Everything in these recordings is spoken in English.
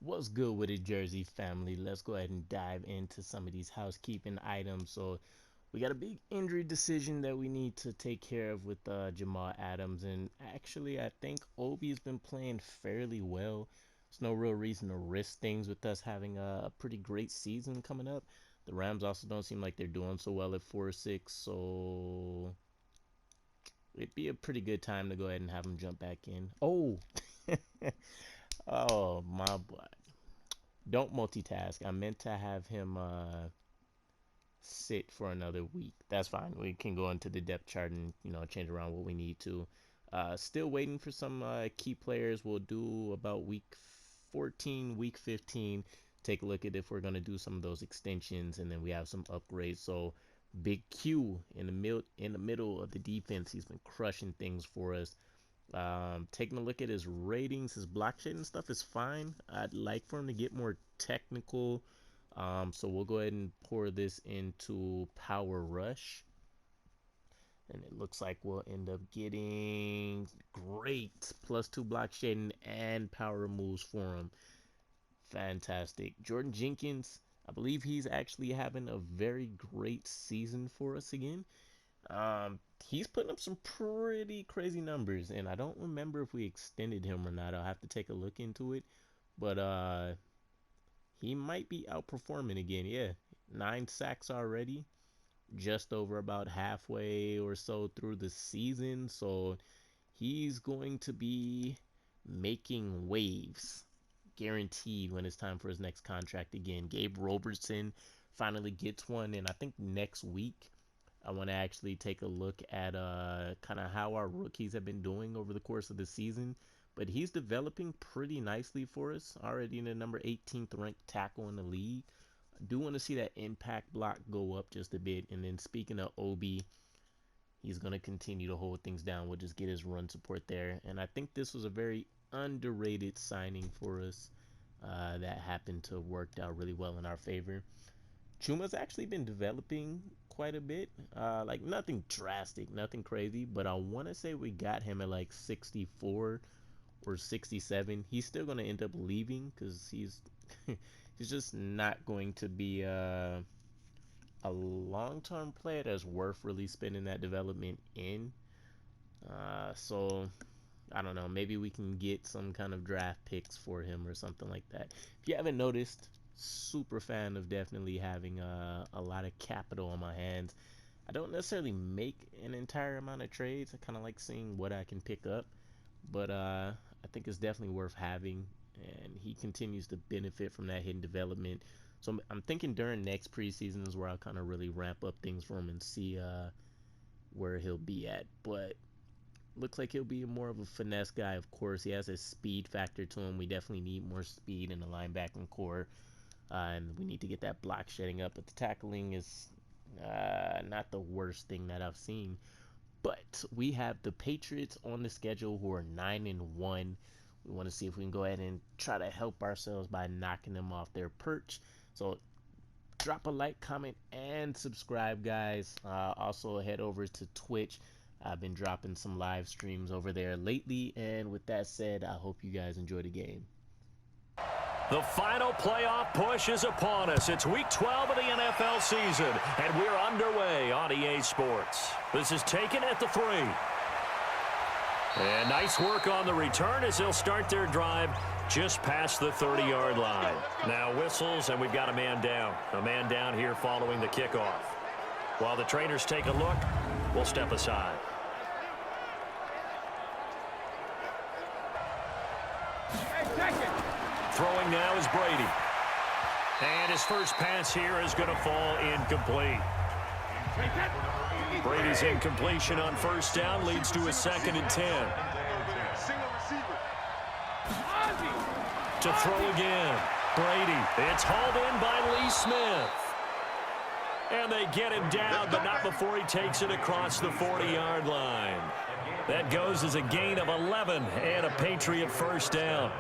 What's good with it, Jersey family? Let's go ahead and dive into some of these housekeeping items. So we got a big injury decision that we need to take care of with Jamal Adams, and actually I think Obi's been playing fairly well. There's no real reason to risk things with us having a pretty great season coming up. The Rams also don't seem like they're doing so well at 4-6, so it'd be a pretty good time to go ahead and have him jump back in. Oh, oh my boy. Don't multitask. I meant to have him sit for another week. That's fine. We can go into the depth chart and change around what we need to. Still waiting for some key players. We'll do about week 14, week 15. Take a look at if we're gonna do some of those extensions, and then we have some upgrades. So Big Q in the middle of the defense. He's been crushing things for us. Taking a look at his ratings, his block shedding stuff is fine. I'd like for him to get more technical. So we'll go ahead and pour this into Power Rush. And it looks like we'll end up getting great +2 block shedding and power moves for him. Fantastic. Jordan Jenkins, I believe he's actually having a very great season for us again. He's putting up some pretty crazy numbers, and I don't remember if we extended him or not. I'll have to take a look into it, but he might be outperforming again. Yeah, 9 sacks already, just over about halfway or so through the season, so he's going to be making waves, guaranteed, when it's time for his next contract again. Gabe Robertson finally gets one, and I think next week I want to actually take a look at kind of how our rookies have been doing over the course of the season. But he's developing pretty nicely for us, already in the number 18th ranked tackle in the league. I do want to see that impact block go up just a bit. And then speaking of Obi, he's going to continue to hold things down. We'll just get his run support there. And I think this was a very underrated signing for us that happened to have worked out really well in our favor. Chuma's actually been developing quite a bit. Like nothing drastic, nothing crazy, but I want to say we got him at like 64 or 67. He's still going to end up leaving because he's he's just not going to be a long-term player that's worth really spending that development in. So I don't know, maybe we can get some kind of draft picks for him or something like that. If you haven't noticed, super fan of definitely having a lot of capital on my hands. I don't necessarily make an entire amount of trades. I kind of like seeing what I can pick up, but I think it's definitely worth having, and he continues to benefit from that hidden development. So I'm thinking during next preseason is where I'll kind of really ramp up things for him and see where he'll be at. But looks like he'll be more of a finesse guy. Of course, he has a speed factor to him. We definitely need more speed in the linebacking core. And we need to get that block shedding up. But the tackling is not the worst thing that I've seen. But we have the Patriots on the schedule, who are 9-1. We want to see if we can go ahead and try to help ourselves by knocking them off their perch. So drop a like, comment, and subscribe, guys. Also head over to Twitch. I've been dropping some live streams over there lately. And with that said, I hope you guys enjoy the game. The final playoff push is upon us. It's week 12 of the NFL season, and we're underway on EA Sports. This is taken at the 3. And nice work on the return as they'll start their drive just past the 30-yard line. Now whistles, and we've got a man down. A man down here following the kickoff. While the trainers take a look, we'll step aside. Throwing now is Brady. And his first pass here is going to fall incomplete. Brady's incompletion on first down leads to a 2nd and 10. To throw again. Brady. It's hauled in by Lee Smith. And they get him down, but not before he takes it across the 40-yard line. That goes as a gain of 11 and a Patriot first down.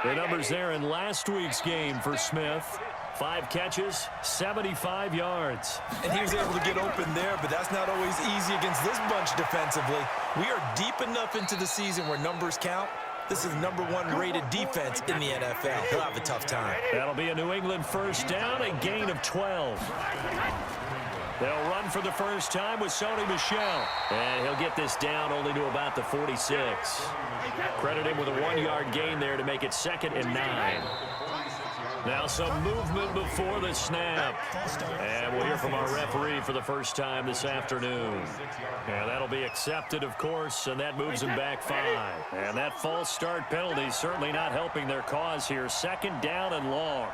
The numbers there in last week's game for Smith. 5 catches, 75 yards. And he was able to get open there, but that's not always easy against this bunch defensively. We are deep enough into the season where numbers count, This is #1 rated defense in the NFL. He'll have a tough time. That'll be a New England first down, a gain of 12. They'll run for the first time with Sony Michel. And he'll get this down only to about the 46. Credit him with a 1-yard gain there to make it 2nd and 9. Now some movement before the snap. And we'll hear from our referee for the first time this afternoon. And that'll be accepted, of course, and that moves him back 5. And that false start penalty certainly not helping their cause here. 2nd down and long.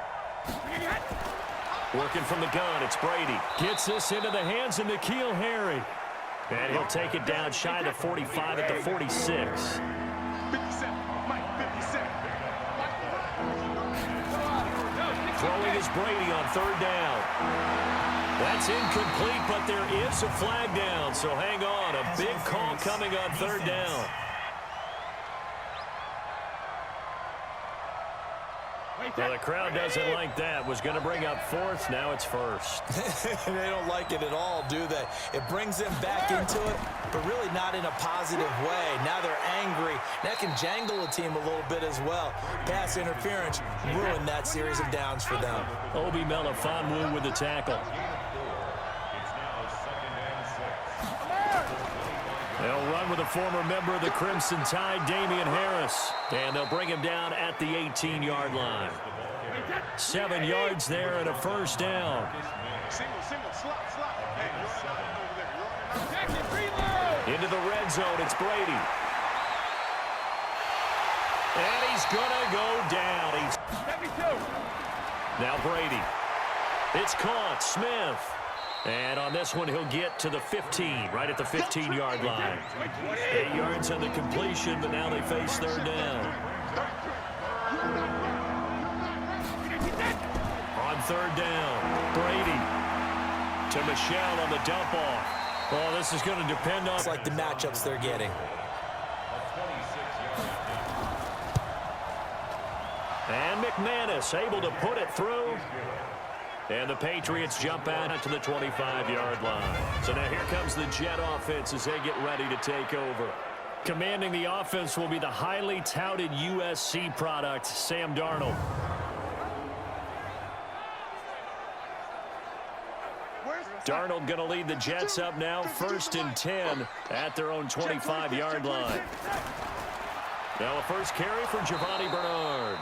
Working from the gun, it's Brady. Gets this into the hands of N'Keal Harry. And he'll take it down shy of the 45 at the 46. Throwing is Brady on 3rd down. That's incomplete, but there is a flag down, so hang on. A big call coming on 3rd down. Well, the crowd doesn't like that. Was going to bring up 4th. Now it's 1st. They don't like it at all, do they? It brings them back into it, but really not in a positive way. Now they're angry. That can jangle a team a little bit as well. Pass interference ruined that series of downs for them. Obi Melifonwu with the tackle. They'll run with a former member of the Crimson Tide, Damian Harris. And they'll bring him down at the 18-yard line. 7 yards there and a first down. Into the red zone, it's Brady. And he's going to go down. Now Brady. It's caught. Smith. And on this one, he'll get to the 15, right at the 15-yard line. 8 yards on the completion, but now they face 3rd down. On 3rd down, Brady to Michel on the dump off. Well, this is going to depend on... It's like the matchups they're getting. And McManus able to put it through. And the Patriots jump out to the 25-yard line. So now here comes the Jet offense as they get ready to take over. Commanding the offense will be the highly touted USC product, Sam Darnold. Darnold going to lead the Jets up now, 1st and 10 at their own 25-yard line. Now a first carry for Giovanni Bernard.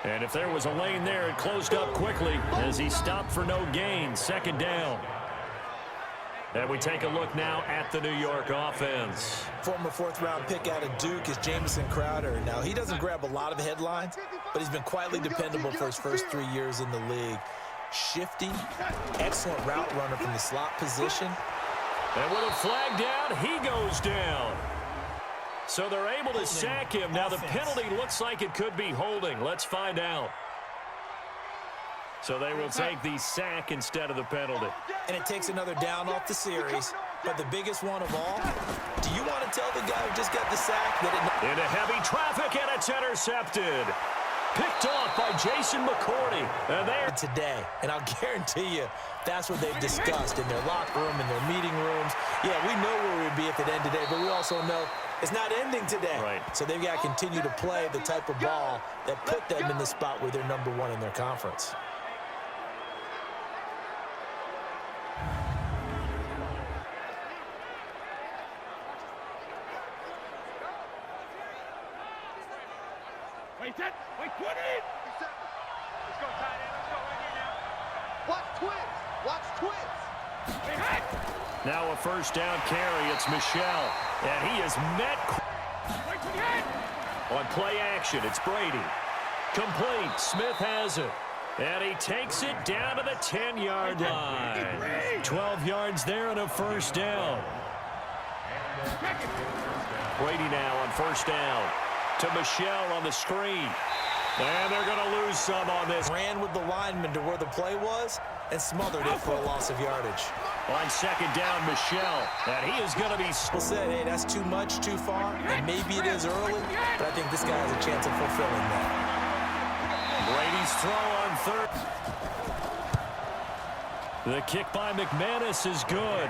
And if there was a lane there, it closed up quickly as he stopped for no gain. 2nd down. And we take a look now at the New York offense. Former 4th-round pick out of Duke is Jamison Crowder. Now, he doesn't grab a lot of headlines, but he's been quietly dependable for his first 3 years in the league. Shifty, excellent route runner from the slot position. And with a flag down, he goes down. So they're able to sack him. Now the penalty looks like it could be holding. Let's find out. So they will take the sack instead of the penalty. And it takes another down off the series. But the biggest one of all, do you want to tell the guy who just got the sack that it... Into heavy traffic, and it's intercepted. Picked off by Jason McCourty. And there today. And I'll guarantee you, that's what they've discussed in their locker room, in their meeting rooms. Yeah, we know where we'd be if it ended today, but we also know it's not ending today. Right. So they've got to continue to play the type of ball that put them in the spot where they're #1 in their conference. Wait, put it! Let's go, tight end. Let's go right here now. Watch twins. Watch twins. Now a first down carry. It's Michel. And he is met on play action. It's Brady. Complete. Smith has it. And he takes it down to the 10-yard line. 12 yards there and a first down. Brady now on first down. To Michel on the screen. And they're going to lose some on this. Ran with the lineman to where the play was and smothered it for a loss of yardage. On second down, Michel. And he is going to be... People said, hey, that's too much, too far, and maybe it is early, but I think this guy has a chance of fulfilling that. Brady's throw on third. The kick by McManus is good.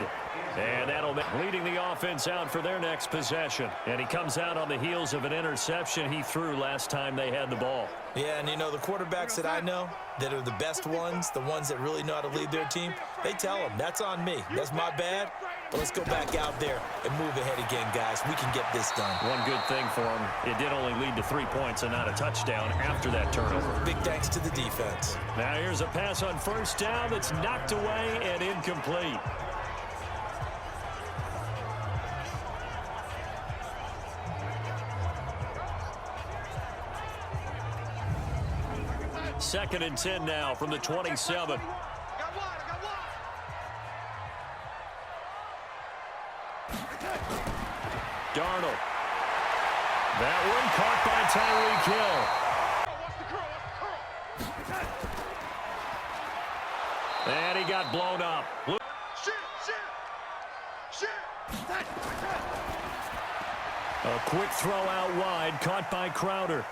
And that'll be leading the offense out for their next possession. And he comes out on the heels of an interception he threw last time they had the ball. Yeah, and you know, the quarterbacks that I know that are the best ones, the ones that really know how to lead their team, they tell them, that's on me. That's my bad. But let's go back out there and move ahead again, guys. We can get this done. One good thing for him, it did only lead to 3 points and not a touchdown after that turnover. Big thanks to the defense. Now here's a pass on first down that's knocked away and incomplete. Second and 10 now from the 27. Darnold. That one caught by Tyreek Hill. And he got blown up. A quick throw out wide, caught by Crowder.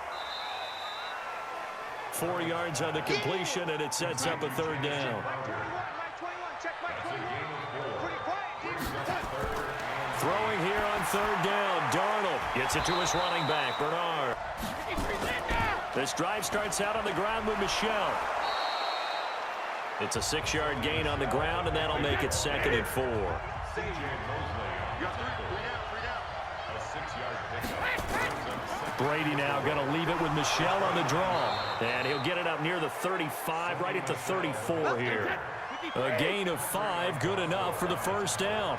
4 yards on the completion, and it sets up a third down. Throwing here on third down. Darnold gets it to his running back, Bernard. This drive starts out on the ground with Michel. It's a 6-yard gain on the ground, and that'll make it 2nd and 4. Brady now going to leave it with Michel on the draw. And he'll get it up near the 35, right at the 34 here. A gain of 5, good enough for the first down.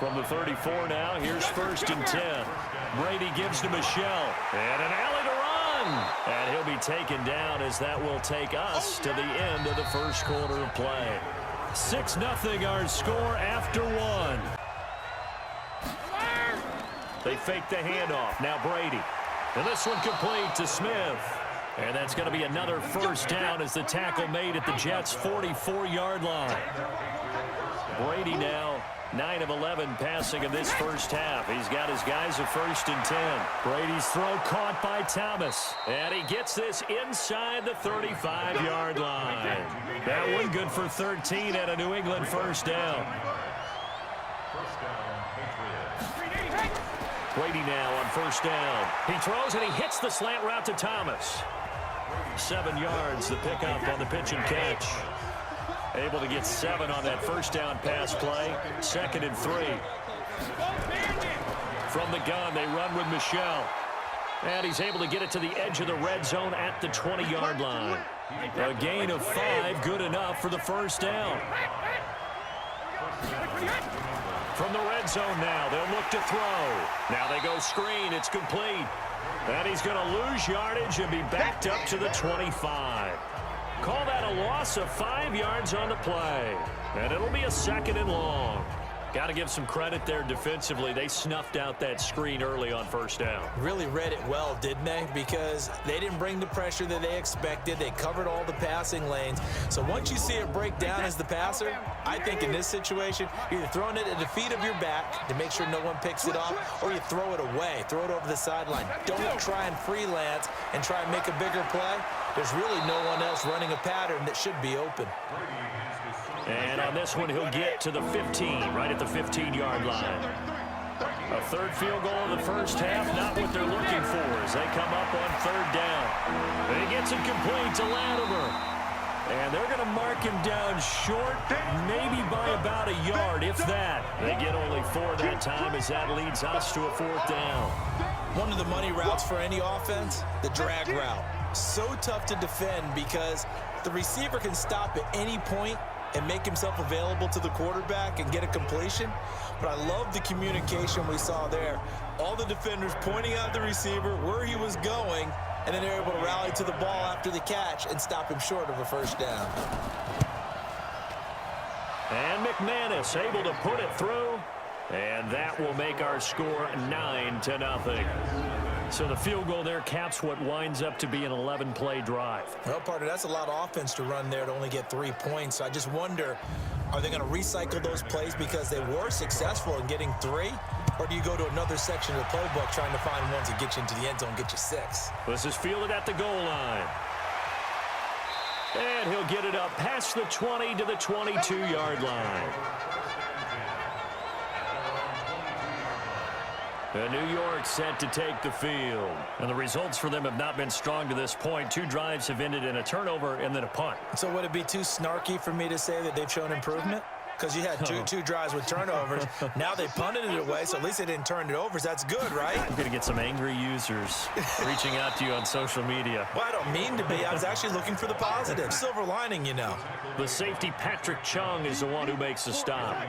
From the 34 now, here's 1st and 10. Brady gives to Michel. And an alley to run. And he'll be taken down as that will take us to the end of the first quarter of play. 6-0 our score after 1. They fake the handoff. Now Brady. And this one complete to Smith. And that's going to be another first down as the tackle made at the Jets' 44-yard line. Brady now 9 of 11 passing in this first half. He's got his guys a 1st and 10. Brady's throw caught by Thomas. And he gets this inside the 35-yard line. That one good for 13 and a New England first down. Brady now on first down. He throws and he hits the slant route to Thomas. 7 yards, the pickup on the pitch and catch. Able to get 7 on that first down pass play. 2nd and 3. From the gun, they run with Michel. And he's able to get it to the edge of the red zone at the 20-yard line. A gain of 5, good enough for the first down. From the red zone now, they'll look to throw. Now they go screen, it's complete. And he's going to lose yardage and be backed up to the 25. Call that a loss of 5 yards on the play. And it'll be a 2nd and long. Got to give some credit there defensively. They snuffed out that screen early on first down. Really read it well, didn't they? Because they didn't bring the pressure that they expected. They covered all the passing lanes. So once you see it break down as the passer, I think in this situation, you're either throwing it at the feet of your back to make sure no one picks it off, or you throw it away, throw it over the sideline. Don't try and freelance and try and make a bigger play. There's really no one else running a pattern that should be open. And on this one, he'll get to the 15, right at the 15-yard line. A third field goal in the first half, not what they're looking for as they come up on third down. And he gets it complete to Latimer. And they're going to mark him down short, maybe by about a yard, if that. They get only 4 that time as that leads us to a 4th down. One of the money routes for any offense, the drag route. So tough to defend because the receiver can stop at any point and make himself available to the quarterback and get a completion. But I love the communication we saw there. All the defenders pointing out the receiver, where he was going, and then they're able to rally to the ball after the catch and stop him short of a first down. And McManus able to put it through. And that will make our score 9-0. So the field goal there caps what winds up to be an 11-play drive. Well, partner, that's a lot of offense to run there to only get 3 points. I just wonder, are they going to recycle those plays because they were successful in getting 3? Or do you go to another section of the playbook trying to find ones that get you into the end zone, get you 6? This is fielded at the goal line. And he'll get it up past the 20 to the 22-yard line. New York set to take the field. And the results for them have not been strong to this point. 2 drives have ended in a turnover and then a punt. So would it be too snarky for me to say that they've shown improvement? Because you had two drives with turnovers. Now they punted it away, so at least they didn't turn it over. So that's good, right? You're going to get some angry users reaching out to you on social media. Well, I don't mean to be. I was actually looking for the positive. Silver lining, you know. The safety, Patrick Chung, is the one who makes the stop.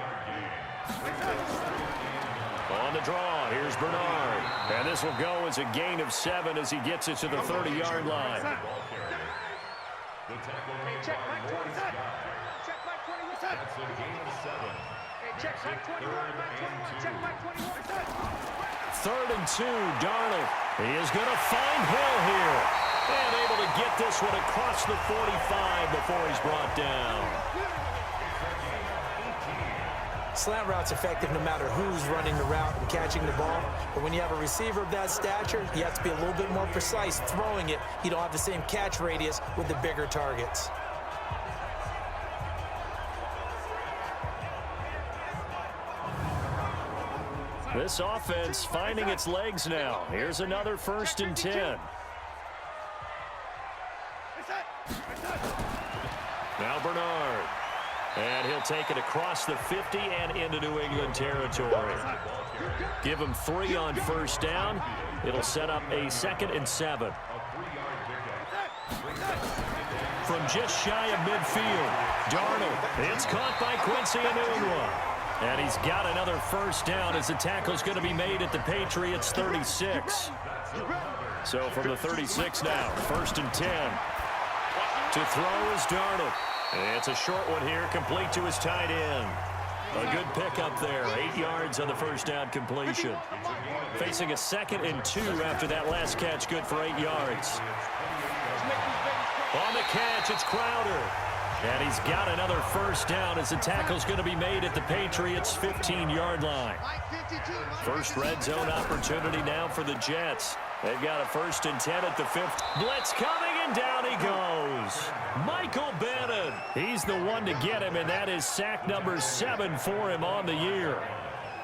On the draw, here's Bernard. And this will go as a gain of 7 as he gets it to the 30-yard line. Check Mike 20. Check Mike 20. What's that? That's a gain of 7. Hey, check Mike 21. Mike 21. Check Mike 21. 3rd and 2, Darnold. He is going to find Hill here. And able to get this one across the 45 before he's brought down. Slant route's effective no matter who's running the route and catching the ball. But when you have a receiver of that stature, you have to be a little bit more precise throwing it. You don't have the same catch radius with the bigger targets. This offense finding its legs now. Here's another 1st and 10. Now Bernard. And he'll take it across the 50 and into New England territory. Give him 3 on 1st down. It'll set up a 2nd and 7. From just shy of midfield, Darnold. It's caught by Quincy Enunwa. And he's got another 1st down as the tackle's going to be made at the Patriots 36. So from the 36 now, 1st and 10. To throw is Darnold. It's a short one here, complete to his tight end. A good pickup there, 8 yards on the 1st down completion. Facing a 2nd and 2 after that last catch, good for 8 yards. On the catch, it's Crowder. And he's got another 1st down as the tackle's going to be made at the Patriots' 15-yard line. First red zone opportunity now for the Jets. They've got a 1st and 10 at the 5th. Blitz coming, and down he goes. Michael Bennett. He's the one to get him, and that is sack number 7 for him on the year.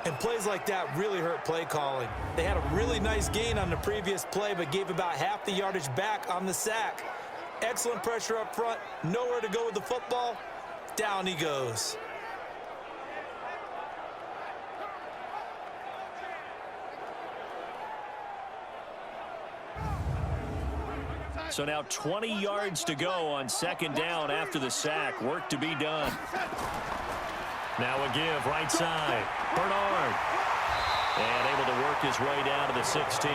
And plays like that really hurt play calling. They had a really nice gain on the previous play, but gave about half the yardage back on the sack. Excellent pressure up front. Nowhere to go with the football. Down he goes. So now 20 yards to go on 2nd down after the sack. Work to be done. Now a give right side. Bernard. And able to work his way down to the 16.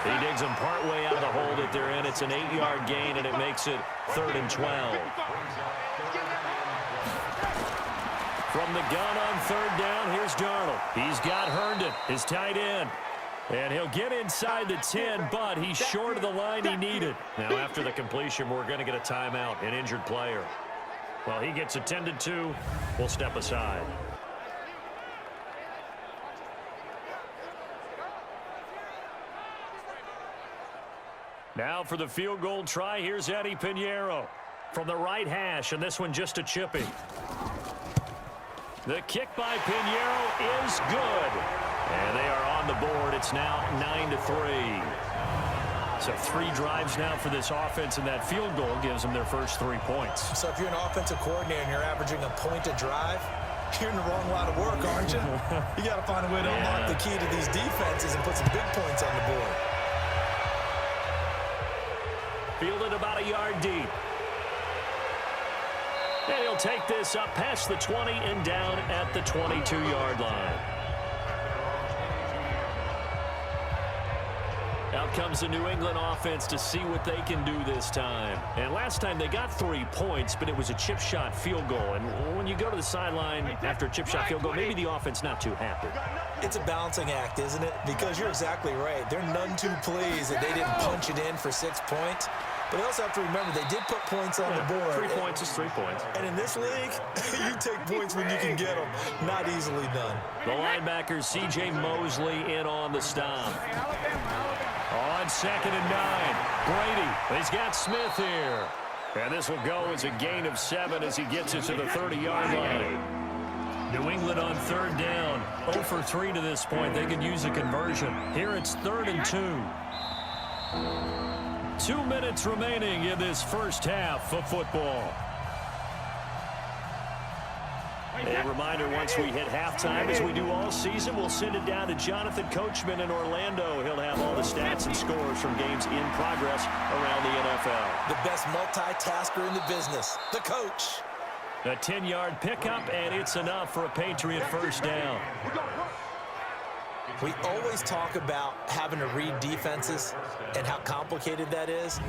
He digs him partway out of the hole that they're in. It's an 8-yard gain, and it makes it 3rd and 12. From the gun on 3rd down, here's Darnold. He's got Herndon, his tight end. And he'll get inside the 10, but he's short of the line he needed. Now, after the completion, we're going to get a timeout, an injured player. Well, he gets attended to. We'll step aside. Now for the field goal try, here's Eddie Pinheiro from the right hash, and this one just a chippy. The kick by Pinheiro is good. And they are on the board. It's now 9-3. So 3 drives now for this offense, and that field goal gives them their first 3 points. So if you're an offensive coordinator and you're averaging a point a drive, you're in the wrong line of work, aren't you? You got to find a way to unlock the key to these defenses and put some big points on the board. Fielded about a yard deep. And he'll take this up past the 20 and down at the 22-yard line. Out comes the New England offense to see what they can do this time. And last time they got 3 points, but it was a chip shot field goal. And when you go to the sideline after a chip shot field goal, maybe the offense not too happy. It's a balancing act, isn't it? Because you're exactly right. They're none too pleased that they didn't punch it in for 6 points. But they also have to remember they did put points on the board. 3 points is 3 points. And in this league, you take points when you can get them. Not easily done. The linebacker, C.J. Mosley, in on the stop. On 2nd and 9, Brady. He's got Smith here. And this will go as a gain of 7 as he gets it to the 30-yard line. New England on 3rd down. 0 for 3 to this point. They could use a conversion. Here it's 3rd and 2. 2 minutes remaining in this first half of football. A reminder, once we hit halftime, as we do all season, we'll send it down to Jonathan Coachman in Orlando. He'll have all the stats and scores from games in progress around the NFL. The best multitasker in the business, the coach. A 10-yard pickup, and it's enough for a Patriot first down. We always talk about having to read defenses and how complicated that is.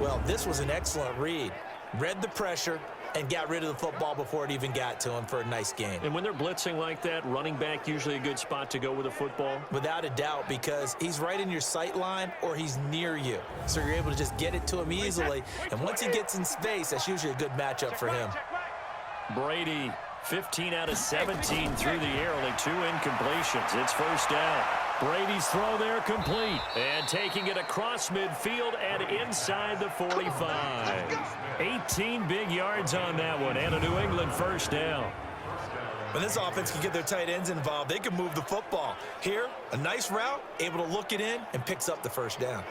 Well, this was an excellent read. Read the pressure and got rid of the football before it even got to him for a nice game. And when they're blitzing like that, running back usually a good spot to go with a football? Without a doubt, because he's right in your sight line or he's near you. So you're able to just get it to him easily. And once he gets in space, that's usually a good matchup for him. Brady, 15 out of 17 through the air, only 2 incompletions. It's first down. Brady's throw there complete. And taking it across midfield and inside the 45. 18 big yards on that one, and a New England first down. When this offense can get their tight ends involved, they can move the football. Here, a nice route, able to look it in, and picks up the first down.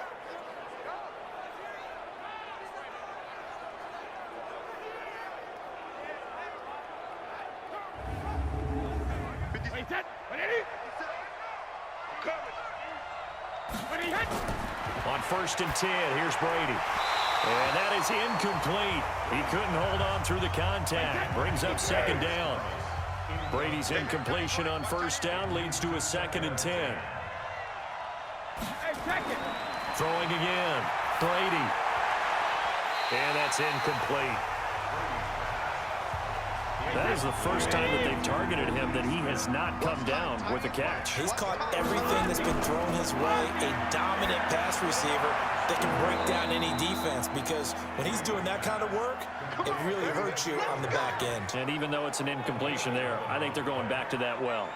On 1st and 10, here's Brady. And that is incomplete. He couldn't hold on through the contact. Brings up 2nd down. Brady's incompletion on 1st down leads to a 2nd and 10. Throwing again. Brady. And that's incomplete. That is the first time that they've targeted him that he has not come down with a catch. He's caught everything that's been thrown his way. A dominant pass receiver that can break down any defense, because when he's doing that kind of work, it really hurts you on the back end. And even though it's an incompletion there, I think they're going back to that well.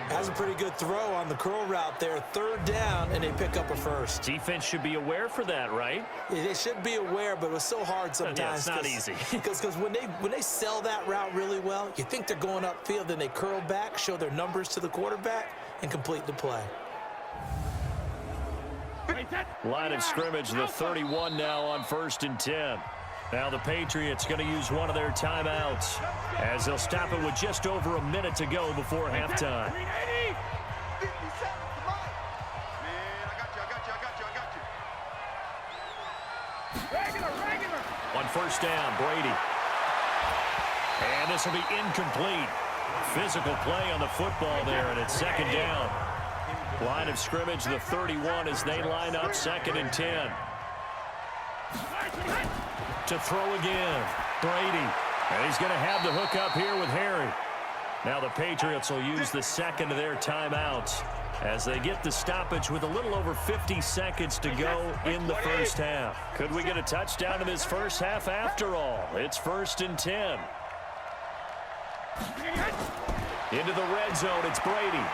Has a pretty good throw on the curl route there. 3rd down, and they pick up a first. Defense should be aware for that, right? Yeah, they should be aware, but it was so hard sometimes. Yeah, it's not easy. Because when they sell that route really well, you think they're going upfield, then they curl back, show their numbers to the quarterback, and complete the play. Line of scrimmage, the 31 now on 1st and 10. Now the Patriots going to use one of their timeouts as they'll stop it with just over a minute to go before halftime. On 1st down, Brady. And this will be incomplete. Physical play on the football there, and it's 2nd down. Line of scrimmage, the 31 as they line up 2nd and 10. To throw again, Brady. And he's going to have the hook up here with Harry. Now the Patriots will use the 2nd of their timeouts as they get the stoppage with a little over 50 seconds to go in the first half. Could we get a touchdown in this first half after all? It's 1st and 10. Into the red zone, it's Brady.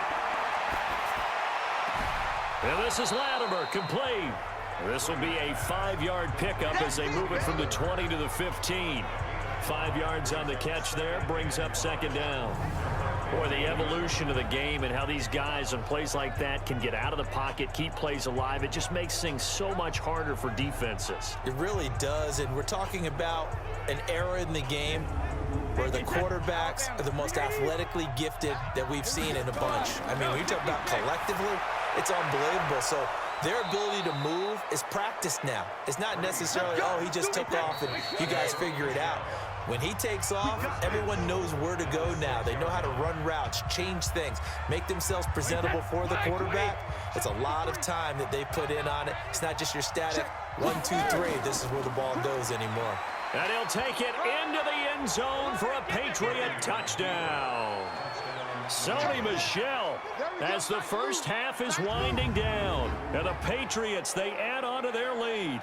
And this is Latimer, complete. This will be a 5-yard pickup as they move it from the 20 to the 15. 5 yards on the catch there, brings up 2nd down. Boy, the evolution of the game and how these guys on plays like that can get out of the pocket, keep plays alive, it just makes things so much harder for defenses. It really does, and we're talking about an era in the game where the quarterbacks are the most athletically gifted that we've seen in a bunch. I mean, when you talk about collectively, it's unbelievable. So their ability to move is practiced now. It's not necessarily, oh, he just took off and you guys figure it out. When he takes off, everyone knows where to go now. They know how to run routes, change things, make themselves presentable for the quarterback. It's a lot of time that they put in on it. It's not just your static 1, 2, 3. This is where the ball goes anymore. And he'll take it into the end zone for a Patriot touchdown. Sony Michel as the first half is winding down. And the Patriots, they add on to their lead.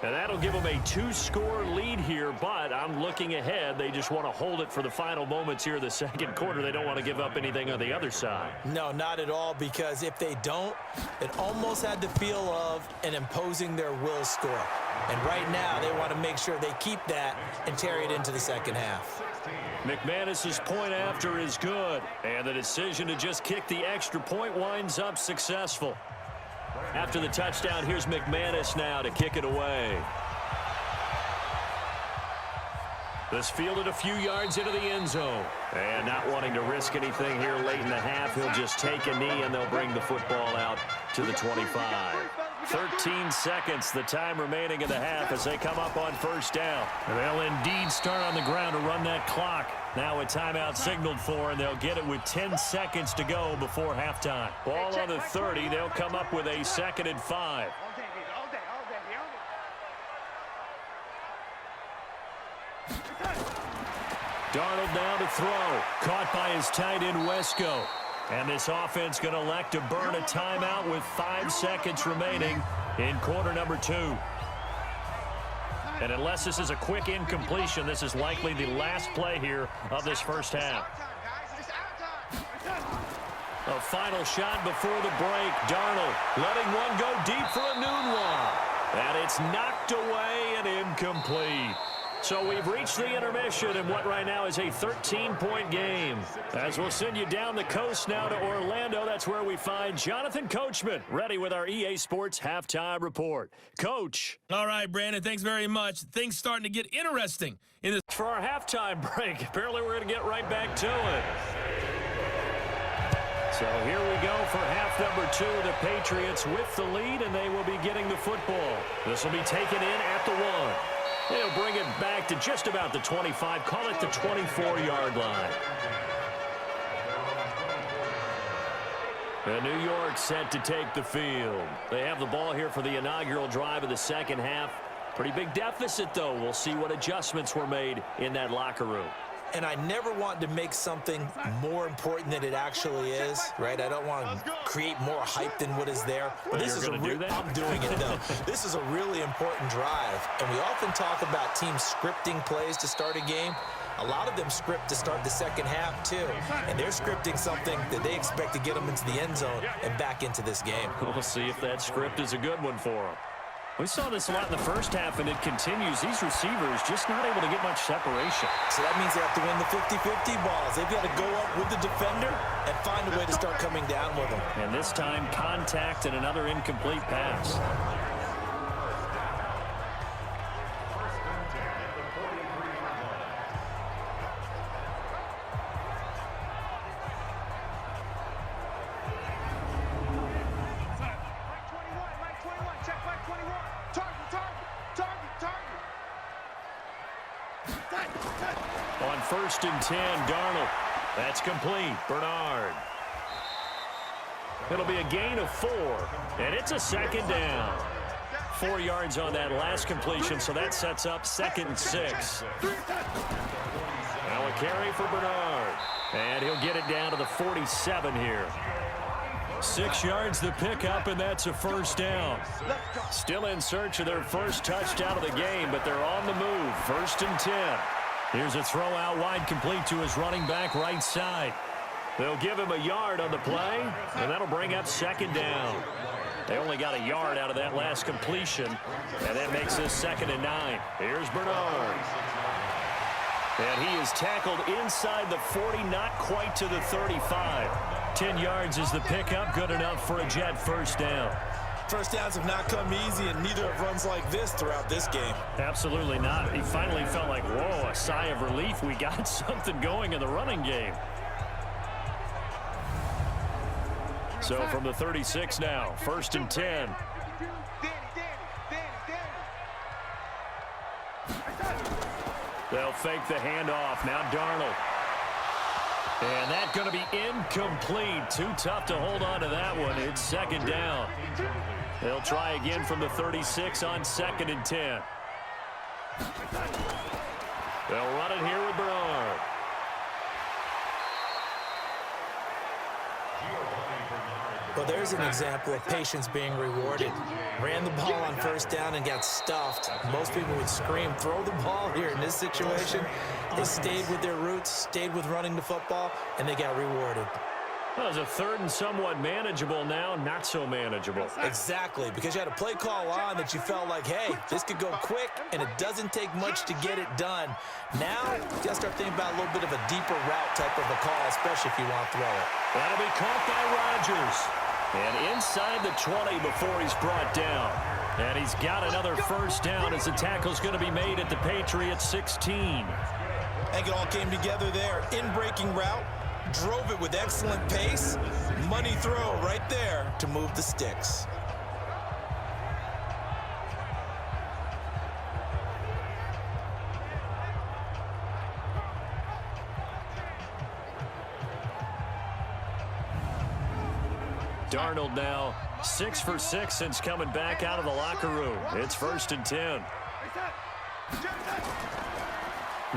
And that'll give them a 2-score lead here, but I'm looking ahead. They just want to hold it for the final moments here in the second quarter. They don't want to give up anything on the other side. No, not at all, because if they don't, it almost had the feel of an imposing their will score. And right now, they want to make sure they keep that and carry it into the second half. McManus's point after is good, and the decision to just kick the extra point winds up successful. After the touchdown, here's McManus now to kick it away. This fielded a few yards into the end zone. And not wanting to risk anything here late in the half, he'll just take a knee, and they'll bring the football out to the 25. 13 seconds, the time remaining in the half as they come up on first down. And they'll indeed start on the ground to run that clock. Now a timeout signaled for, and they'll get it with 10 seconds to go before halftime. Ball on the 30. They'll come up with a 2nd and 5. Darnold now to throw. Caught by his tight end, Wesco. And this offense going to elect to burn a timeout with 5 seconds remaining in quarter number 2. And unless this is a quick incompletion, this is likely the last play here of this first half. A final shot before the break. Darnold letting one go deep for a noon one. And it's knocked away and incomplete. So we've reached the intermission in what right now is a 13-point game. As we'll send you down the coast now to Orlando, that's where we find Jonathan Coachman, ready with our EA Sports Halftime Report. Coach. All right, Brandon, thanks very much. Things starting to get interesting in this. For our halftime break, apparently we're going to get right back to it. So here we go for half number 2. The Patriots with the lead, and they will be getting the football. This will be taken in at the 1. They'll bring it back to just about the 25. Call it the 24-yard line. And New York set to take the field. They have the ball here for the inaugural drive of the second half. Pretty big deficit, though. We'll see what adjustments were made in that locker room. And I never want to make something more important than it actually is, right? I don't want to create more hype than what is there. But this is I'm doing it, though. This is a really important drive. And we often talk about teams scripting plays to start a game. A lot of them script to start the second half, too. And they're scripting something that they expect to get them into the end zone and back into this game. We'll see if that script is a good one for them. We saw this a lot in the first half, and it continues. These receivers just not able to get much separation. So that means they have to win the 50-50 balls. They've got to go up with the defender and find a way to start coming down with them. And this time, contact and another incomplete pass. On 1st and 10, Darnold. That's complete. Bernard. It'll be a gain of 4, and it's a 2nd down. 4 yards on that last completion, so that sets up 2nd and 6. Now a carry for Bernard, and he'll get it down to the 47 here. 6 yards the pickup, and that's a 1st down. Still in search of their first touchdown of the game, but they're on the move. 1st and 10. Here's a throw out wide, complete to his running back right side. They'll give him a yard on the play, and that'll bring up 2nd down. They only got a yard out of that last completion, and that makes this 2nd and 9. Here's Bernard. And he is tackled inside the 40, not quite to the 35. 10 yards is the pickup, good enough for a Jet 1st down. First downs have not come easy, and neither have runs like this throughout this game. Absolutely not. He finally felt like, whoa, a sigh of relief. We got something going in the running game. So from the 36 now, 1st and 10. They'll fake the handoff. Now Darnold. And that's going to be incomplete. Too tough to hold on to that one. It's 2nd down. They'll try again from the 36 on 2nd and 10. They'll run it here with Bernard. Well, there's an example of patience being rewarded. Ran the ball on first down and got stuffed. Most people would scream, throw the ball here. In this situation, they stayed with their roots, stayed with running the football, and they got rewarded. Well, it was a third and somewhat manageable now, not so manageable. Exactly, because you had a play call on that you felt like, hey, this could go quick, and it doesn't take much to get it done. Now, you got to start thinking about a little bit of a deeper route type of a call, especially if you want to throw it. That'll be caught by Rodgers. And inside the 20 before he's brought down. And he's got another first down as the tackle's going to be made at the Patriots 16. I think it all came together there. In-breaking route, drove it with excellent pace. Money throw right there to move the sticks. Darnold now 6 for 6 since coming back out of the locker room. It's 1st and 10.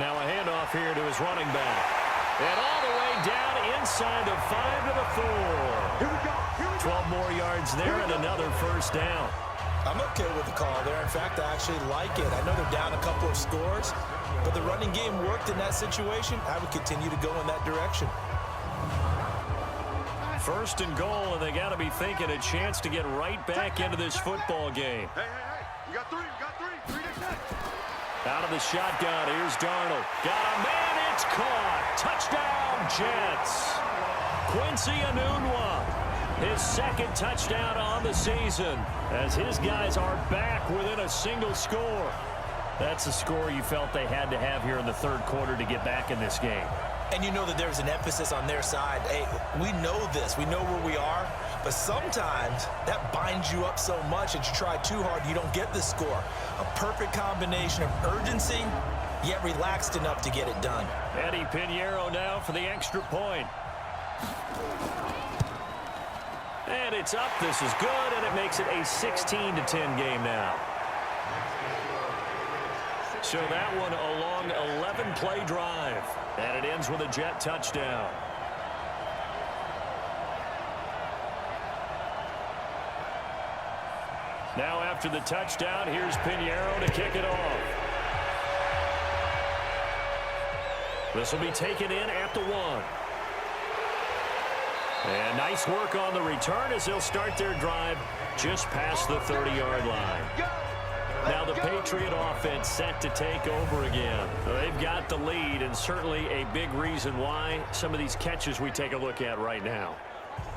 Now a handoff here to his running back. And all the way down inside the 5 to the 4. 12 more yards there and another first down. I'm okay with the call there. In fact, I actually like it. I know they're down a couple of scores, but the running game worked in that situation. I would continue to go in that direction. 1st and goal, and they got to be thinking a chance to get right back into this football game. Hey, you got three, 3 to 10. Out of the shotgun, here's Darnold. Got a man, it's caught. Touchdown, Jets. Quincy Enunwa, his 2nd touchdown on the season, as his guys are back within a single score. That's a score you felt they had to have here in the 3rd quarter to get back in this game. And you know that there's an emphasis on their side. Hey, we know this. We know where we are. But sometimes that binds you up so much that you try too hard, you don't get the score. A perfect combination of urgency, yet relaxed enough to get it done. Eddie Pinheiro now for the extra point. And it's up. This is good, and it makes it a 16-10 game now. So that one a long 11-play drive. And it ends with a Jet touchdown. Now after the touchdown, here's Pinheiro to kick it off. This will be taken in at the 1. And nice work on the return as they'll start their drive just past the 30-yard line. Now the Patriot offense set to take over again. They've got the lead, and certainly a big reason why some of these catches we take a look at right now.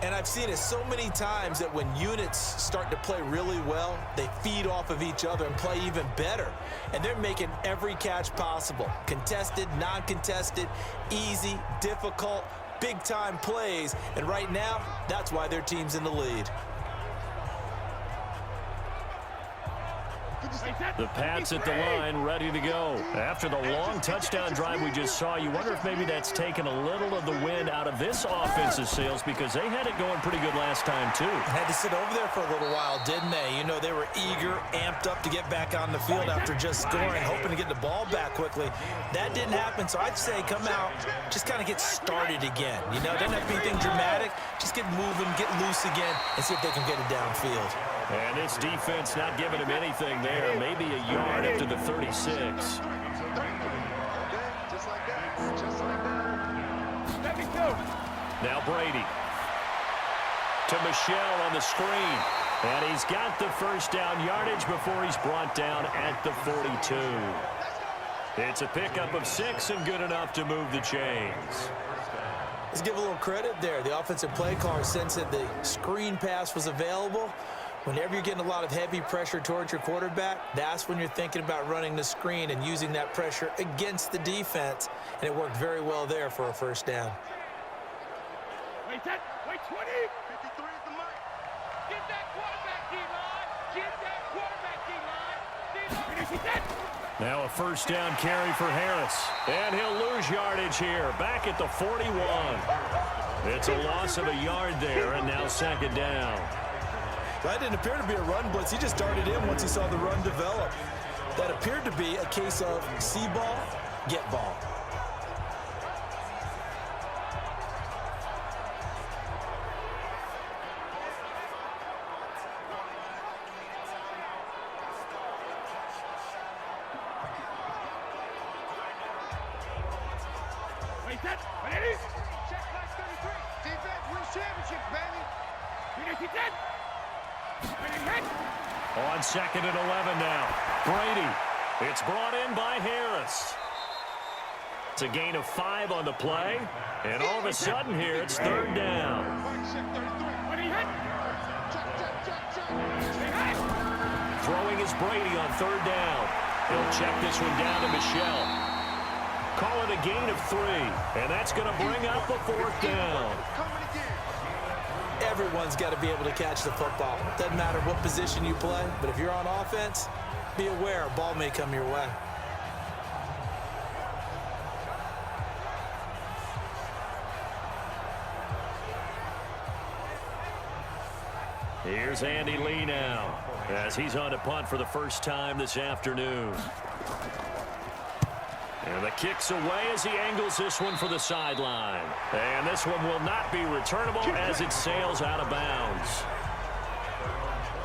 And I've seen it so many times that when units start to play really well, they feed off of each other and play even better. And they're making every catch possible. Contested, non-contested, easy, difficult, big-time plays. And right now, that's why their team's in the lead. The Pats at the line, ready to go. After the long touchdown drive we just saw, you wonder if maybe that's taken a little of the wind out of this offense's sails, because they had it going pretty good last time, too. Had to sit over there for a little while, didn't they? You know, they were eager, amped up to get back on the field after just scoring, hoping to get the ball back quickly. That didn't happen, so I'd say come out, just kind of get started again. You know, doesn't have to be anything dramatic. Just get moving, get loose again, and see if they can get it downfield. And this defense not giving him anything there. Maybe a yard up to the 36. Just like that. Just like that. Let me go. Now Brady. To Michelle on the screen. And he's got the first down yardage before he's brought down at the 42. It's a pickup of 6 and good enough to move the chains. Let's give a little credit there. The offensive play caller sensed that the screen pass was available. Whenever you're getting a lot of heavy pressure towards your quarterback, that's when you're thinking about running the screen and using that pressure against the defense. And it worked very well there for a first down. Wait 10, wait 20. 53 at the mic. Get that quarterback, D-line. Get that quarterback, D-line. D-line. Now a first down carry for Harris. And he'll lose yardage here, back at the 41. It's a loss of a yard there, and now 2nd down. That didn't appear to be a run blitz. He just darted in once he saw the run develop. That appeared to be a case of see ball, get ball. On 2nd and 11 now. Brady. It's brought in by Harris. It's a gain of 5 on the play. And all of a sudden here, it's 3rd down. Throwing is Brady on 3rd down. He'll check this one down to Michel. Call it a gain of 3. And that's going to bring up a 4th down. Everyone's got to be able to catch the football. Doesn't matter what position you play, but if you're on offense, be aware a ball may come your way. Here's Andy Lee now as he's on to punt for the first time this afternoon. And the kick's away as he angles this one for the sideline. And this one will not be returnable as it sails out of bounds.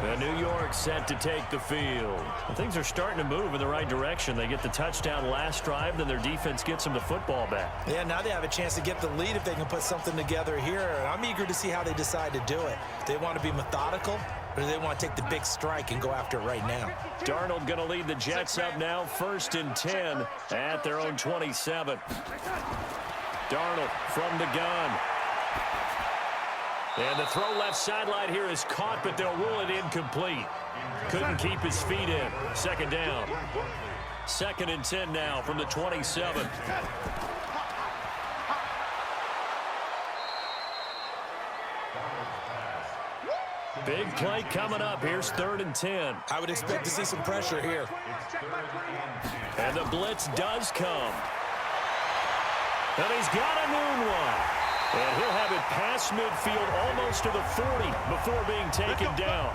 And New York set to take the field. Well, things are starting to move in the right direction. They get the touchdown last drive, then their defense gets them the football back. Yeah, now they have a chance to get the lead if they can put something together here. And I'm eager to see how they decide to do it. Do they want to be methodical, or do they want to take the big strike and go after it right now? Darnold going to lead the Jets up now, 1st and 10 at their own 27. Darnold from the gun. And the throw left sideline here is caught, but they'll rule it incomplete. Couldn't keep his feet in. 2nd down. 2nd and 10 now from the 27. Big play coming up. Here's 3rd and 10. I would expect to see some pressure here. And the blitz does come. And he's got a noon one. And he'll have it past midfield almost to the 40 before being taken down.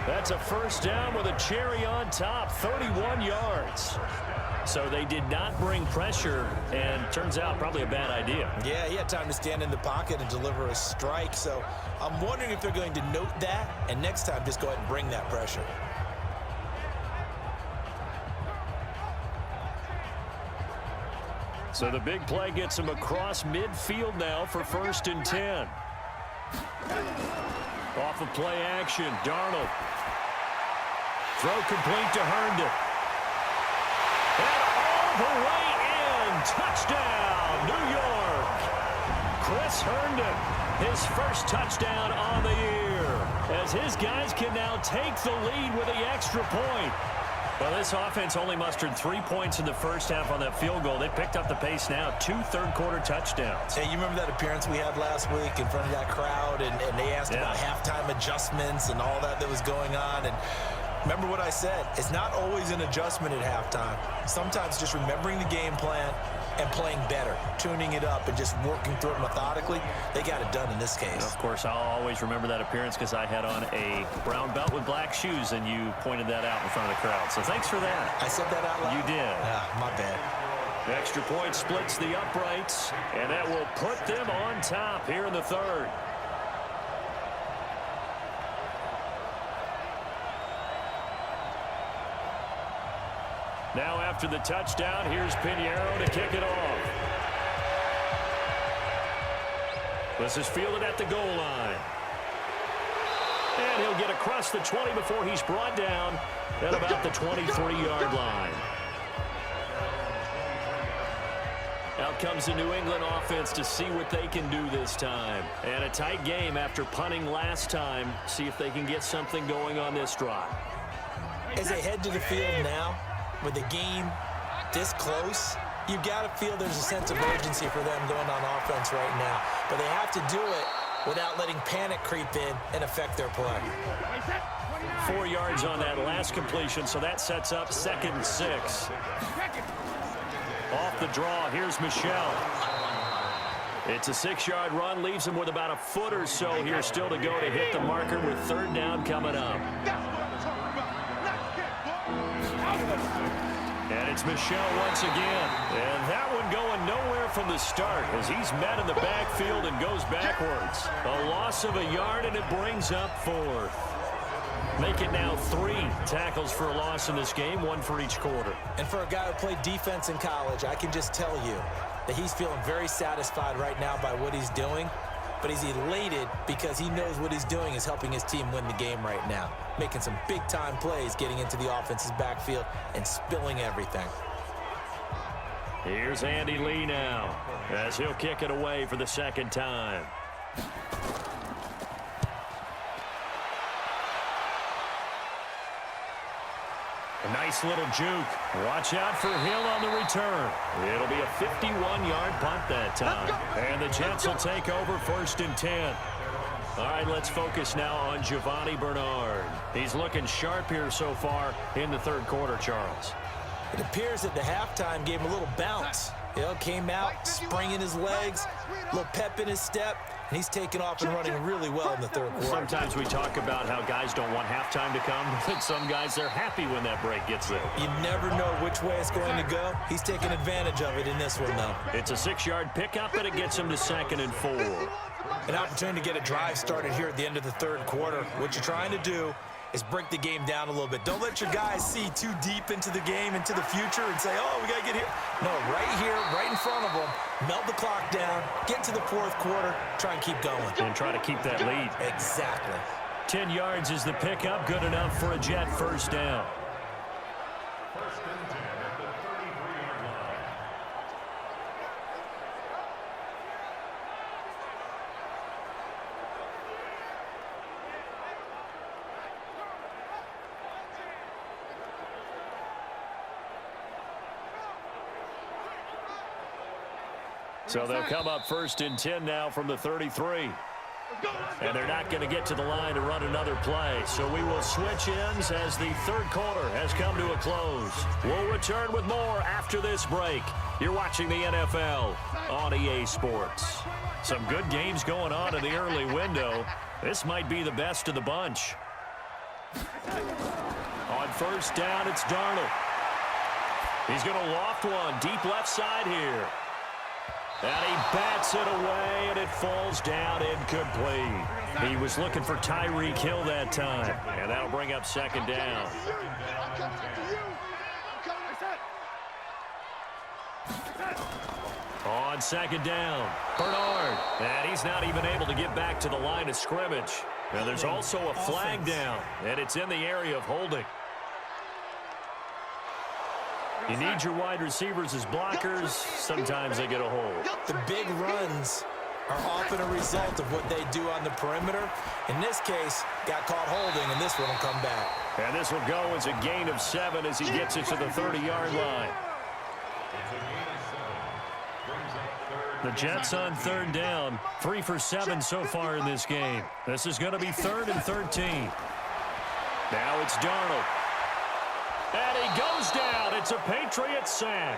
That's a 1st down with a cherry on top, 31 yards. So they did not bring pressure, and turns out probably a bad idea. Yeah, he had time to stand in the pocket and deliver a strike. So I'm wondering if they're going to note that, and next time just go ahead and bring that pressure. So the big play gets him across midfield now for 1st and 10. Off of play action, Darnold. Throw complete to Herndon. And all the way in. Touchdown, New York. Chris Herndon, his first touchdown on the year, as his guys can now take the lead with the extra point. Well, this offense only mustered 3 points in the first half on that field goal. They picked up the pace now. 2 third-quarter touchdowns. Hey, you remember that appearance we had last week in front of that crowd, and they asked about halftime adjustments and all that was going on. And remember what I said. It's not always an adjustment at halftime. Sometimes just remembering the game plan and playing better, tuning it up and just working through it methodically. They got it done in this case. Of course, I'll always remember that appearance because I had on a brown belt with black shoes, and you pointed that out in front of the crowd. So thanks for that. I said that out loud? You did. My bad. Extra point splits the uprights, and that will put them on top here in the 3rd. Now after the touchdown, here's Pinheiro to kick it off. This is fielded at the goal line. And he'll get across the 20 before he's brought down at about the 23-yard line. Out comes the New England offense to see what they can do this time. And a tight game after punting last time. See if they can get something going on this drive. As they head to the field now, with the game this close, you've got to feel there's a sense of urgency for them going on offense right now. But they have to do it without letting panic creep in and affect their play. 4 yards on that last completion, so that sets up 2nd and 6. Off the draw, here's Michel. It's a 6-yard run, leaves him with about a foot or so here still to go to hit the marker with 3rd down coming up. And it's Michel once again. And that one going nowhere from the start as he's met in the backfield and goes backwards. A loss of a yard, and it brings up 4th. Make it now 3 tackles for a loss in this game, 1 for each quarter. And for a guy who played defense in college, I can just tell you that he's feeling very satisfied right now by what he's doing. but he's elated because he knows what he's doing is helping his team win the game right now. Making some big-time plays, getting into the offense's backfield and spilling everything. Here's Andy Lee now as he'll kick it away for the second time. A nice little juke. Watch out for Hill on the return. It'll be a 51-yard punt that time. And the Jets will take over 1st and 10. All right, let's focus now on Giovanni Bernard. He's looking sharp here so far in the third quarter, Charles. It appears that the halftime gave him a little bounce. Came out, springing his legs, a little pep in his step, and he's taking off and running really well in the third quarter. Sometimes we talk about how guys don't want halftime to come, but some guys are happy when that break gets there. You never know which way it's going to go. He's taking advantage of it in this one, though. It's a 6-yard pickup, and it gets him to 2nd and 4. An opportunity to get a drive started here at the end of the third quarter. What you're trying to do is break the game down a little bit. Don't let your guys see too deep into the game, into the future, and say, oh, we got to get here. No, right here, right in front of them, melt the clock down, get to the fourth quarter, try and keep going. And try to keep that lead. Exactly. 10 yards is the pickup, good enough for a Jet first down. So they'll come up 1st and 10 now from the 33. And they're not going to get to the line to run another play. So we will switch ends as the third quarter has come to a close. We'll return with more after this break. You're watching the NFL on EA Sports. Some good games going on in the early window. This might be the best of the bunch. On first down, it's Darnold. He's going to loft one deep left side here. And he bats it away, and it falls down incomplete. He was looking for Tyreek Hill that time, and that'll bring up 2nd down. On 2nd down, Bernard, and he's not even able to get back to the line of scrimmage. And there's also a flag down, and it's in the area of holding. You need your wide receivers as blockers. Sometimes they get a hold. The big runs are often a result of what they do on the perimeter. In this case, got caught holding, and this one will come back. And this will go as a gain of 7 as he gets it to the 30-yard line. The Jets on 3rd down, 3 for 7 so far in this game. This is going to be 3rd and 13. Now it's Darnold. And he goes down. It's a Patriot sack.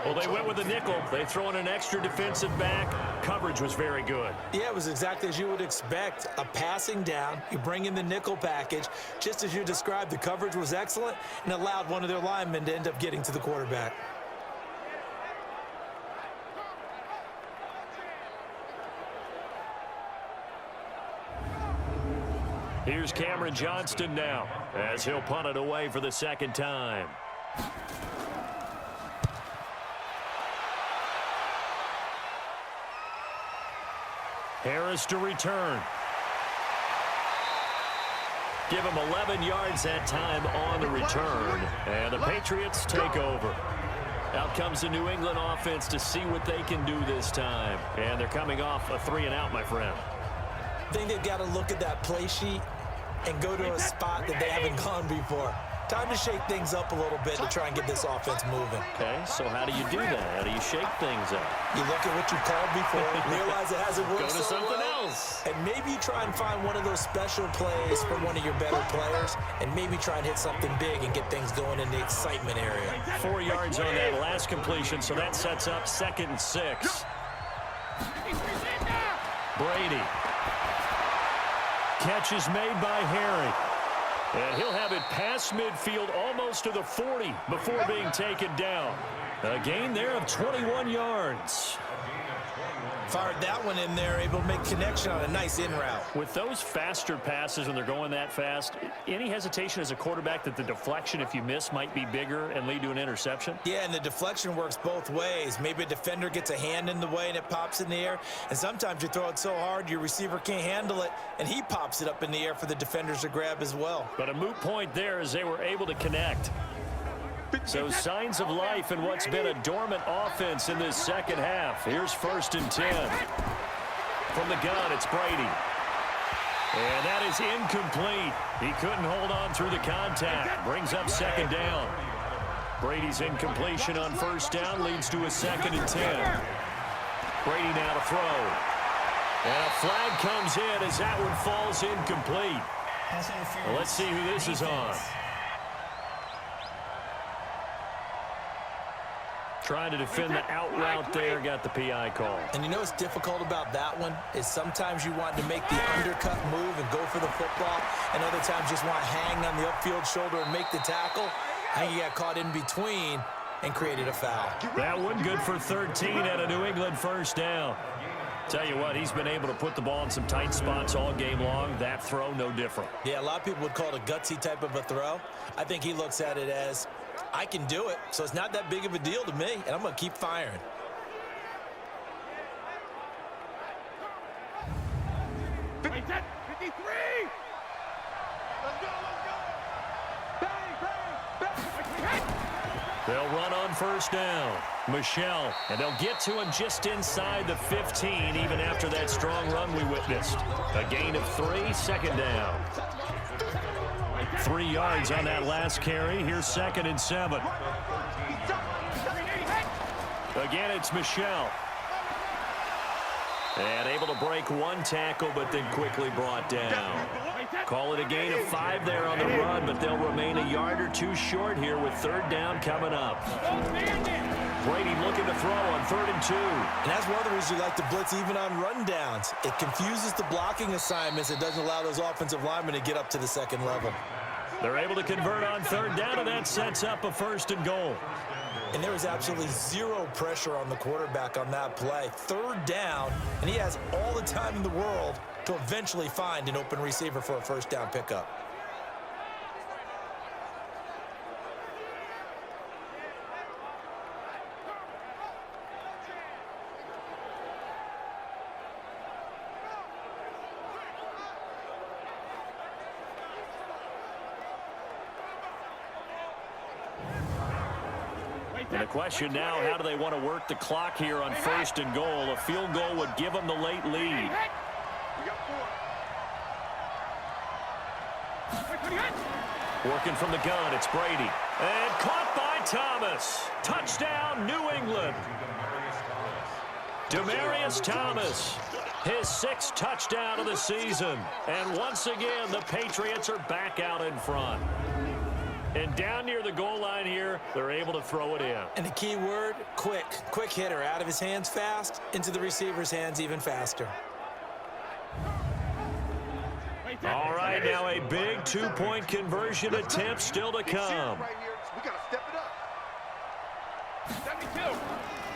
Well, they went with a nickel. They throw in an extra defensive back. Coverage was very good. Yeah, it was exactly as you would expect. A passing down. You bring in the nickel package. Just as you described, the coverage was excellent and allowed one of their linemen to end up getting to the quarterback. Here's Cameron Johnston now as he'll punt it away for the 2nd time. Harris to return. Give him 11 yards that time on the return. And the Patriots take over. Out comes the New England offense to see what they can do this time. And they're coming off a 3-and-out, my friend. I think they've got to look at that play sheet and go to a spot that they haven't gone before. Time to shake things up a little bit to try and get this offense moving. Okay, so how do you do that? How do you shake things up? You look at what you called before, realize it hasn't worked Go to so something well, else. and maybe you try and find one of those special plays from one of your better players, and maybe try and hit something big and get things going in the excitement area. 4 yards on that last completion, so that sets up 2nd and 6. Brady. Catch is made by Harry. And he'll have it past midfield almost to the 40 before being taken down. A gain there of 21 yards. Fired that one in there, able to make connection on a nice in route. With those faster passes when they're going that fast, any hesitation as a quarterback that the deflection, if you miss, might be bigger and lead to an interception? Yeah, and the deflection works both ways. Maybe a defender gets a hand in the way and it pops in the air, and sometimes you throw it so hard your receiver can't handle it, and he pops it up in the air for the defenders to grab as well. But a moot point there as they were able to connect. So signs of life in what's been a dormant offense in this second half. Here's 1st and 10. From the gun, it's Brady. And that is incomplete. He couldn't hold on through the contact. Brings up 2nd down. Brady's incompletion on 1st down leads to a 2nd and 10. Brady now to throw. And a flag comes in as that one falls incomplete. Well, let's see who this is on. Trying to defend the out route there, got the PI call. And you know what's difficult about that one is sometimes you want to make the undercut move and go for the football, and other times just want to hang on the upfield shoulder and make the tackle. I think he got caught in between and created a foul. That one good for 13 at a New England 1st down. Tell you what, he's been able to put the ball in some tight spots all game long. That throw, no different. Yeah, a lot of people would call it a gutsy type of a throw. I think he looks at it as, I can do it, so it's not that big of a deal to me, and I'm going to keep firing. Let's go, 53! Let's go! Bang, bang, bang! They'll run on 1st down. Michelle, and they'll get to him just inside the 15, even after that strong run we witnessed. A gain of 3, 2nd down. 3 yards on that last carry. Here's 2nd and 7. Again, it's Michelle. And able to break 1 tackle, but then quickly brought down. Call it a gain of 5 there on the run, but they'll remain a yard or 2 short here with 3rd down coming up. Brady looking to throw on 3rd and 2. And that's one of the reasons you like to blitz even on rundowns. It confuses the blocking assignments. It doesn't allow those offensive linemen to get up to the 2nd level. They're able to convert on 3rd down, and that sets up a 1st and goal. And there was absolutely 0 pressure on the quarterback on that play. 3rd down, and he has all the time in the world to eventually find an open receiver for a 1st down pickup. And the question now, how do they want to work the clock here on 1st and goal? A field goal would give them the late lead. Working from the gun, it's Brady. And caught by Thomas. Touchdown, New England. Demaryius Thomas, his 6th touchdown of the season. And once again, the Patriots are back out in front. And down near the goal line here, they're able to throw it in. And the key word, quick. Quick hitter. Out of his hands fast, into the receiver's hands even faster. All right, now a big 2-point conversion attempt still to come. We got to step it up. 72.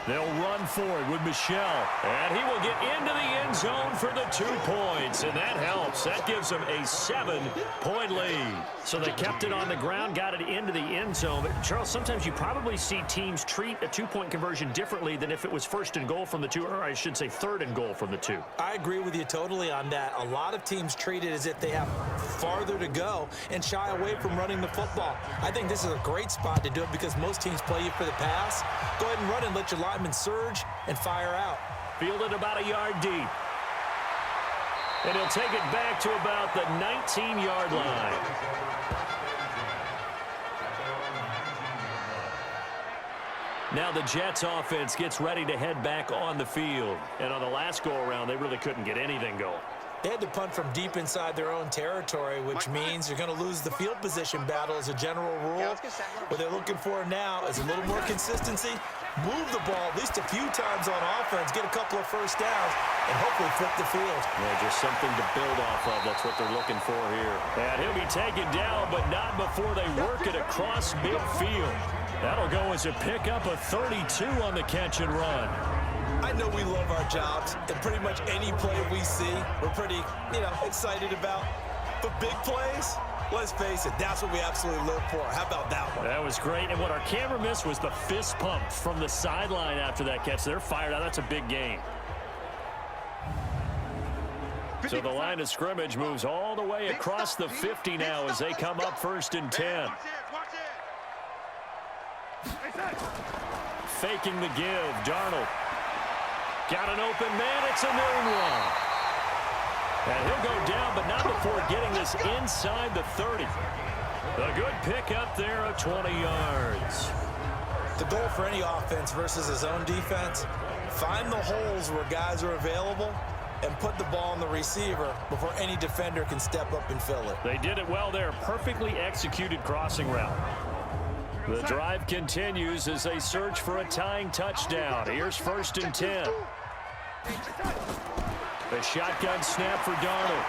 They'll run forward with Michelle, and he will get into the end zone for the 2 points, and that helps. That gives them a 7-point lead. So they kept it on the ground, got it into the end zone. But, Charles, sometimes you probably see teams treat a 2-point conversion differently than if it was 1st and goal from the 2, or I should say 3rd and goal from the 2. I agree with you totally on that. A lot of teams treat it as if they have farther to go and shy away from running the football. I think this is a great spot to do it because most teams play you for the pass. Go ahead and run and let your linemen surge and fire out. Fielded about a yard deep. And he'll take it back to about the 19-yard line. Now the Jets offense gets ready to head back on the field. And on the last go-around, they really couldn't get anything going. They had to punt from deep inside their own territory, which means you're going to lose the field position battle as a general rule. What they're looking for now is a little more consistency, move the ball at least a few times on offense, get a couple of 1st downs, and hopefully flip the field. Yeah, just something to build off of. That's what they're looking for here. And he'll be taken down, but not before they work it across midfield. That'll go as a pickup of 32 on the catch and run. I know we love our jobs, and pretty much any play we see, we're pretty, excited about. But big plays, let's face it, that's what we absolutely live for. How about that one? That was great, and what our camera missed was the fist pump from the sideline after that catch. They're fired out. That's a big gain. So the line of scrimmage moves all the way across the 50 now as they come up 1st and 10. Faking the give, Darnold. Got an open man, it's a noon one. And he'll go down, but not before getting this inside the 30. A good pick up there of 20 yards. The goal for any offense versus his own defense, find the holes where guys are available and put the ball on the receiver before any defender can step up and fill it. They did it well there. Perfectly executed crossing route. The drive continues as they search for a tying touchdown. Here's 1st and 10. The shotgun snap for Darnold.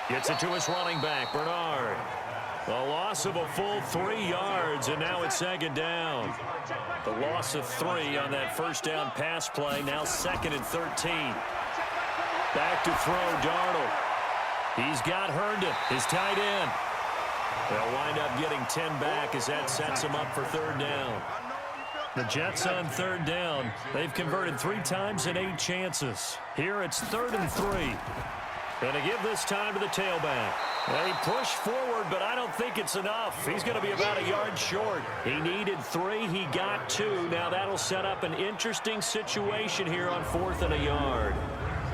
Gets it to his running back, Bernard. A loss of a full 3 yards, and now it's 2nd down. The loss of 3 on that 1st down pass play. Now 2nd and 13. Back to throw, Darnold. He's got Herndon, his tight end. They'll wind up getting 10 back as that sets them up for 3rd down. The Jets on 3rd down. They've converted 3 times in 8 chances. Here it's 3rd and 3. Going to give this time to the tailback. They push forward, but I don't think it's enough. He's going to be about a yard short. He needed 3. He got 2. Now that'll set up an interesting situation here on 4th and a yard.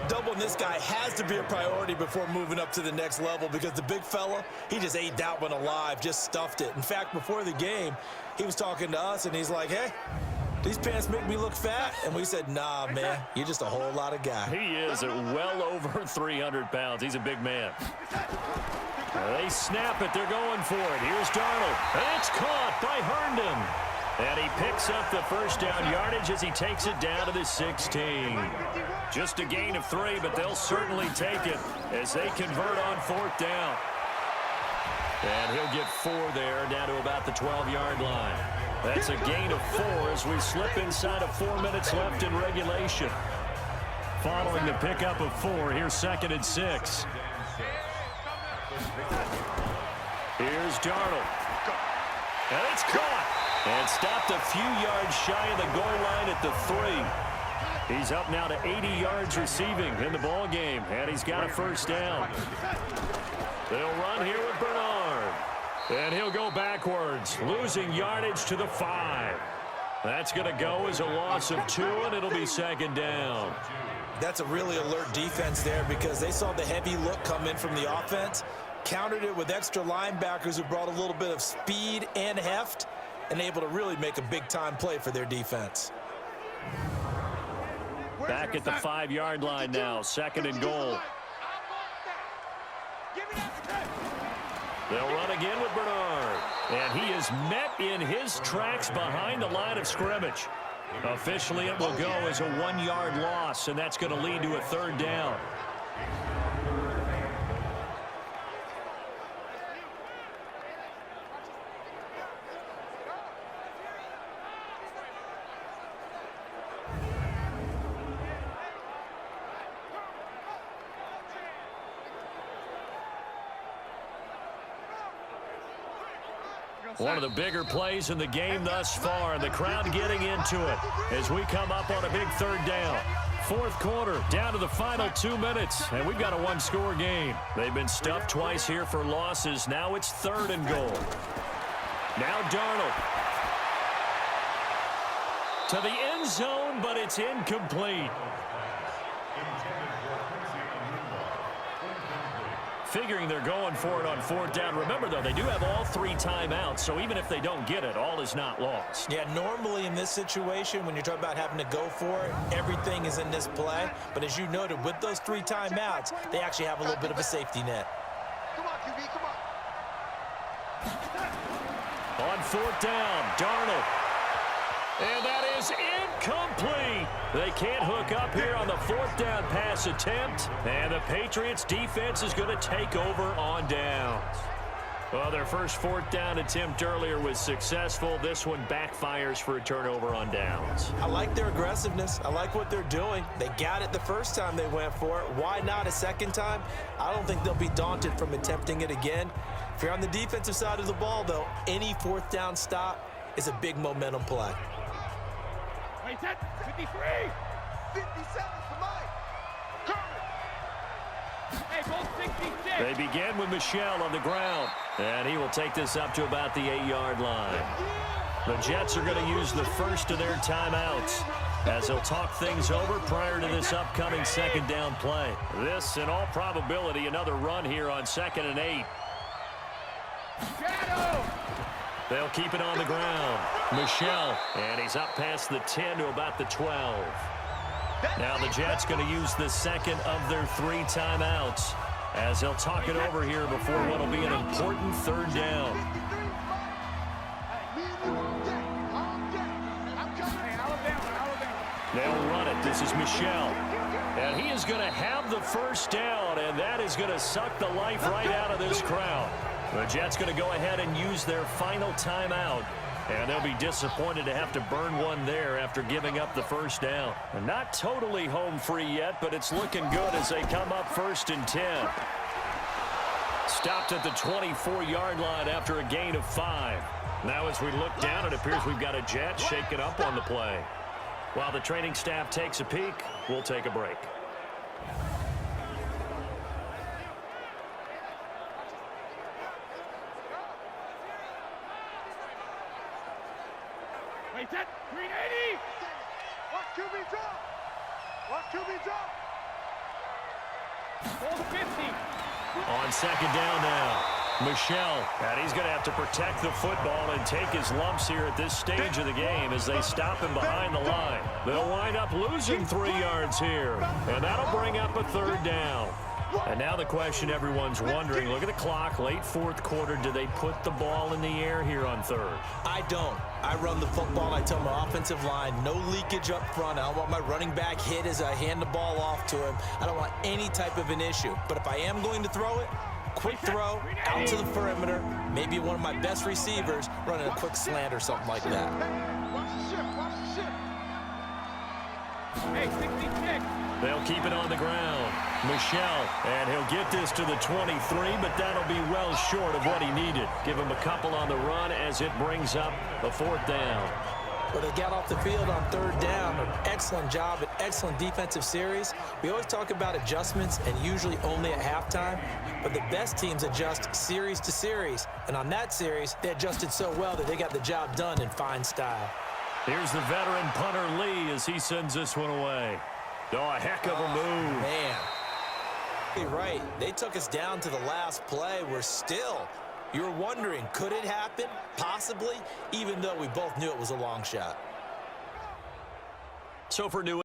Doubling this guy has to be a priority before moving up to the next level because the big fella, he just ate that one alive, just stuffed it. In fact, before the game, he was talking to us, and he's like, hey, these pants make me look fat. And we said, nah, man, you're just a whole lot of guy. He is at well over 300 pounds. He's a big man. They snap it. They're going for it. Here's Darnold. And it's caught by Herndon. And he picks up the 1st down yardage as he takes it down to the 16. Just a gain of 3, but they'll certainly take it as they convert on 4th down. And he'll get 4 there, down to about the 12-yard line. That's a gain of 4 as we slip inside of 4 minutes left in regulation. Following the pickup of 4, here's 2nd and 6. Here's Darnold. And it's caught. And stopped a few yards shy of the goal line at the 3. He's up now to 80 yards receiving in the ball game, and he's got a 1st down. They'll run here with Bernard. And he'll go backwards, losing yardage to the 5. That's going to go as a loss of 2, and it'll be 2nd down. That's a really alert defense there because they saw the heavy look come in from the offense, countered it with extra linebackers who brought a little bit of speed and heft, and able to really make a big-time play for their defense. Back at the 5-yard line now, 2nd and goal. They'll run again with Bernard. And he is met in his tracks behind the line of scrimmage. Officially, it will go as a 1-yard loss, and that's going to lead to a 3rd down. One of the bigger plays in the game thus far, and the crowd getting into it as we come up on a big 3rd down. 4th quarter, down to the final 2 minutes, and we've got a 1-score game. They've been stuffed twice here for losses. Now it's 3rd and goal. Now Darnold. To the end zone, but it's incomplete. Figuring they're going for it on 4th down. Remember, though, they do have all 3 timeouts, so even if they don't get it, all is not lost. Yeah, normally in this situation, when you're talking about having to go for it, everything is in this play. But as you noted, with those 3 timeouts, they actually have a little bit of a safety net. Come on, QB, come on. On 4th down, Darnold. And that is incomplete. They can't hook up here on the 4th down pass attempt. And the Patriots defense is going to take over on downs. Well, their first fourth down attempt earlier was successful. This one backfires for a turnover on downs. I like their aggressiveness. I like what they're doing. They got it the first time they went for it. Why not a second time? I don't think they'll be daunted from attempting it again. If you're on the defensive side of the ball, though, any fourth down stop is a big momentum play. Wait, 10, 53. 57 for Mike. Hey, both 66. They begin with Michel on the ground, and he will take this up to about the 8-yard line. The Jets are going to use the first of their timeouts as they'll talk things over prior to this upcoming second down play. This, in all probability, another run here on 2nd and 8. They'll keep it on the ground. Michel, and he's up past the 10 to about the 12. Now the Jets going to use the second of their 3 timeouts as they'll talk it over here before what will be an important third down. They'll run it. This is Michel. And he is going to have the first down, and that is going to suck the life right out of this crowd. The Jets going to go ahead and use their final timeout. And they'll be disappointed to have to burn one there after giving up the first down. And not totally home free yet, but it's looking good as they come up 1st and 10. Stopped at the 24-yard line after a gain of 5. Now as we look down, it appears we've got a Jet shaken up on the play. While the training staff takes a peek, we'll take a break. Wait, 10, 380. Watch QB drop. Watch QB drop. Ball 50. On second down now, Michel, and he's going to have to protect the football and take his lumps here at this stage of the game as they stop him behind the line. They'll wind up losing 3 yards here, and that'll bring up a third down. And now the question everyone's wondering, look at the clock, late 4th quarter, do they put the ball in the air here on 3rd? I don't. I run the football. I tell my offensive line, no leakage up front. I don't want my running back hit as I hand the ball off to him. I don't want any type of an issue. But if I am going to throw it, quick throw, out to the perimeter, maybe one of my best receivers running a quick slant or something like that. Watch the shift. Watch the shift. Hey, 66. They'll keep it on the ground. Michel, and he'll get this to the 23, but that'll be well short of what he needed. Give him a couple on the run as it brings up a 4th down. Well, they got off the field on 3rd down. An excellent job, an excellent defensive series. We always talk about adjustments and usually only at halftime, but the best teams adjust series to series. And on that series, they adjusted so well that they got the job done in fine style. Here's the veteran punter Lee as he sends this one away. Oh, a heck of a move. Man. You're right. They took us down to the last play. We're still. You were wondering, could it happen? Possibly, even though we both knew it was a long shot. So for new